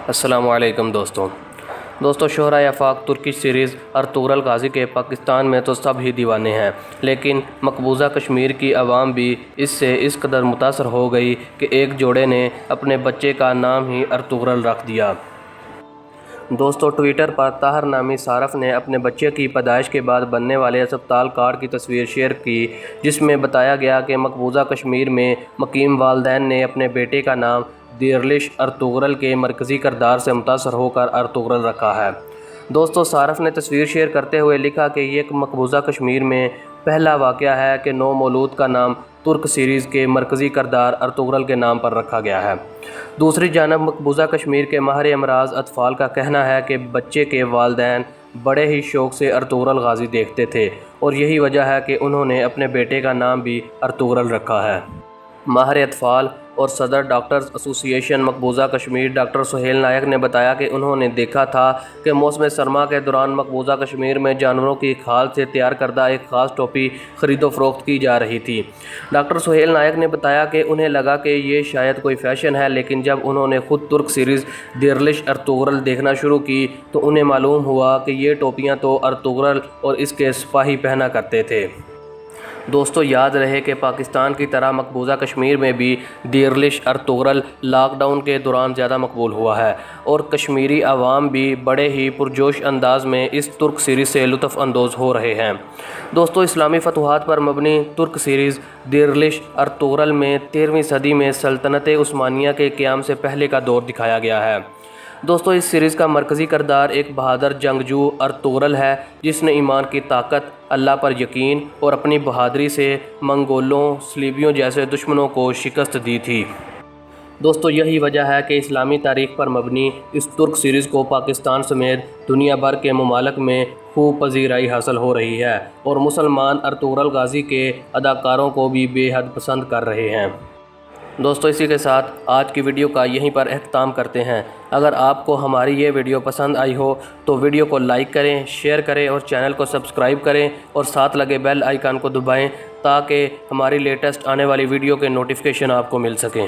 السلام علیکم دوستوں شہرائے آفاق ترکی سیریز ارطغرل غازی کے پاکستان میں تو سب ہی دیوانے ہیں، لیکن مقبوضہ کشمیر کی عوام بھی اس سے اس قدر متاثر ہو گئی کہ ایک جوڑے نے اپنے بچے کا نام ہی ارطغرل رکھ دیا۔ دوستوں ٹویٹر پر طاہر نامی صارف نے اپنے بچے کی پیدائش کے بعد بننے والے ہسپتال کارڈ کی تصویر شیئر کی، جس میں بتایا گیا کہ مقبوضہ کشمیر میں مقیم والدین نے اپنے بیٹے کا نام دیرلش ارطغرل کے مرکزی کردار سے متاثر ہو کر ارطغرل رکھا ہے۔ دوستوں صارف نے تصویر شیئر کرتے ہوئے لکھا کہ یہ مقبوضہ کشمیر میں پہلا واقعہ ہے کہ نو مولود کا نام ترک سیریز کے مرکزی کردار ارطغرل کے نام پر رکھا گیا ہے۔ دوسری جانب مقبوضہ کشمیر کے ماہر امراض اطفال کا کہنا ہے کہ بچے کے والدین بڑے ہی شوق سے ارطغرل غازی دیکھتے تھے اور یہی وجہ ہے کہ انہوں نے اپنے بیٹے کا نام بھی ارطغرل رکھا ہے۔ ماہر اطفال اور صدر ڈاکٹرز ایسوسی ایشن مقبوضہ کشمیر ڈاکٹر سہیل نائک نے بتایا کہ انہوں نے دیکھا تھا کہ موسم سرما کے دوران مقبوضہ کشمیر میں جانوروں کی کھال سے تیار کردہ ایک خاص ٹوپی خرید و فروخت کی جا رہی تھی۔ ڈاکٹر سہیل نائک نے بتایا کہ انہیں لگا کہ یہ شاید کوئی فیشن ہے، لیکن جب انہوں نے خود ترک سیریز دیرلش ارطغرل دیکھنا شروع کی تو انہیں معلوم ہوا کہ یہ ٹوپیاں تو ارطغرل اور اس کے سپاہی پہنا کرتے تھے۔ دوستو یاد رہے کہ پاکستان کی طرح مقبوضہ کشمیر میں بھی دیرلش ارطغرل لاک ڈاؤن کے دوران زیادہ مقبول ہوا ہے اور کشمیری عوام بھی بڑے ہی پرجوش انداز میں اس ترک سیریز سے لطف اندوز ہو رہے ہیں۔ دوستو اسلامی فتوحات پر مبنی ترک سیریز دیرلش ارطغرل میں 13ویں صدی میں سلطنت عثمانیہ کے قیام سے پہلے کا دور دکھایا گیا ہے۔ دوستو اس سیریز کا مرکزی کردار ایک بہادر جنگجو ارطغرل ہے، جس نے ایمان کی طاقت، اللہ پر یقین اور اپنی بہادری سے منگولوں، صلیبیوں جیسے دشمنوں کو شکست دی تھی۔ دوستو یہی وجہ ہے کہ اسلامی تاریخ پر مبنی اس ترک سیریز کو پاکستان سمیت دنیا بھر کے ممالک میں خوب پذیرائی حاصل ہو رہی ہے اور مسلمان ارطغرل غازی کے اداکاروں کو بھی بے حد پسند کر رہے ہیں۔ دوستو اسی کے ساتھ آج کی ویڈیو کا یہیں پر اختتام کرتے ہیں۔ اگر آپ کو ہماری یہ ویڈیو پسند آئی ہو تو ویڈیو کو لائک کریں، شیئر کریں اور چینل کو سبسکرائب کریں اور ساتھ لگے بیل آئیکن کو دبائیں تاکہ ہماری لیٹسٹ آنے والی ویڈیو کے نوٹیفیکیشن آپ کو مل سکیں۔